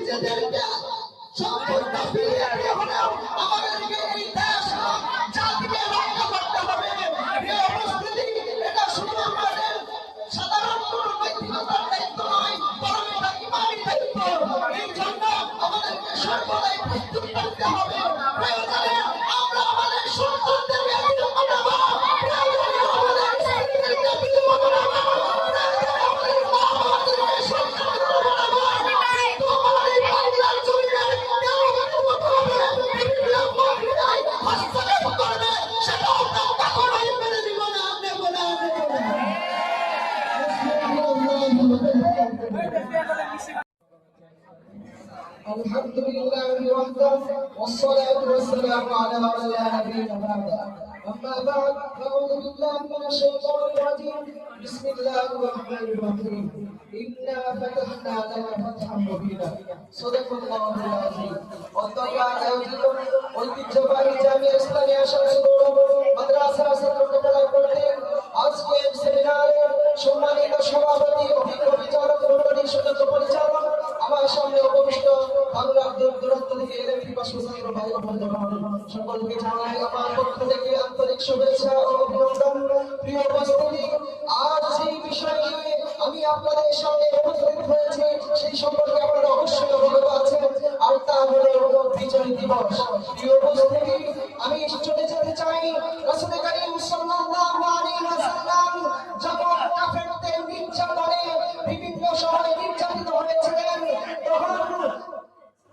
নিজেদেরকে সম্পূর্ণ ফিরিয়ে দিয়ে হলেও আমাদেরকে এই দেশ জাতিকে রক্ষা করতে হবে। এই অবস্থিতি এটা শুধু আমাদের সাধারণ কোনো নৈতিকতার দায়িত্ব নয়, বরং এটা ইমানি দায়িত্ব। এই জন্য আমাদেরকে সর্বদাই প্রস্তুত থাকতে হবে। প্রয়োজনে আমরা আমাদের সন্তানদেরকে বিধবা বানাবো, প্রয়োজনে আমাদের স্ত্রীদেরকে বিধবা বানাবো, প্রয়োজনে আমাদের মা বাবাদেরকে সন্তান বানাবো। কিন্তু আমাদের বাংলার জমিনে কেউ বিধবা হবে, বিপ্লব মহিলায় হস্তক্ষেপ করবে, সেটা আমরা কখনোই মেনে নিব না, নেব না, নেব না। الحمد لله وحده والصلاة والسلام على من لا نبي بعده. أما بعد فأعوذ بالله من الشيطان الرجيم. بسم الله الرحمن الرحيم. إنا فتحنا لك فتحا مبينا. صدق الله العظيم. অন্তর্যান আয়োজিত ঐতিহ্যবাহী জামিয়া ইসলামিয়া শামসুর মাদ্রাসা ছাত্রকলা কর্তৃক আজকে সেমিনারে সম্মানিত সভাপতি, অভিজ্ঞ বিচারক মণ্ডলী, সুযোগ্য পরিচালক, আমার সামনে উপবিষ্ট বাংলার দূরান্ত থেকে এলএমপি পাশ ছাত্র ভাই ও বন্ধুগণ, সকলকে জানাই আমার পক্ষ থেকে আন্তরিক শুভেচ্ছা ও অভিনন্দন। প্রিয় উপস্থিতি, আজ সেই বিষয় নিয়ে আমি আপনাদের সামনে উপস্থিত হয়েছি, সেই সম্পর্কে আপনারা অবশ্যই অবগত আছেন, আর তা হলো বিজয় দিবস। প্রিয় উপস্থিতি, আমি চলে যেতে চাই রাসূল করিম সাল্লাল্লাহু আলাইহি ওয়াসাল্লাম যখন কাফেরদের নির্যাতনে বিভিন্ন সময়ে নির্যাতিত হয়েছিলেন, তখন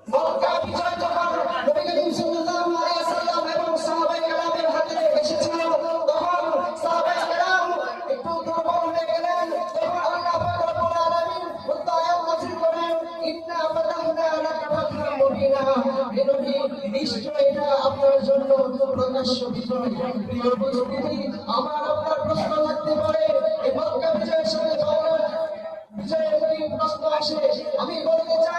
মক্কা বিজয় যখন নবী করিম সাল্লাল্লাহু আলাইহি ওয়াসাল্লাম এবং সাহাবায়ে কেরামের হাতে এসেছিল, তখন সাহাবায়ে কেরাম একটু দুর্বল হয়ে গেলেন। তখন আল্লাহ পাক রব্বুল আলামিন আয়াত নাযিল করেন, ইন্না ফাতাহনা লাকা ফাতহান মুবিনা। হে নবী, নিশ্চয়ই এটা আপনার জন্য প্রকাশ্য বিজয়। প্রিয় উপস্থিতি, আমার আপনার প্রশ্ন থাকতে পারে, এই মক্কা বিজয়ের সাথে বিজয়ের প্রশ্ন আসে। আমি বলতে চাই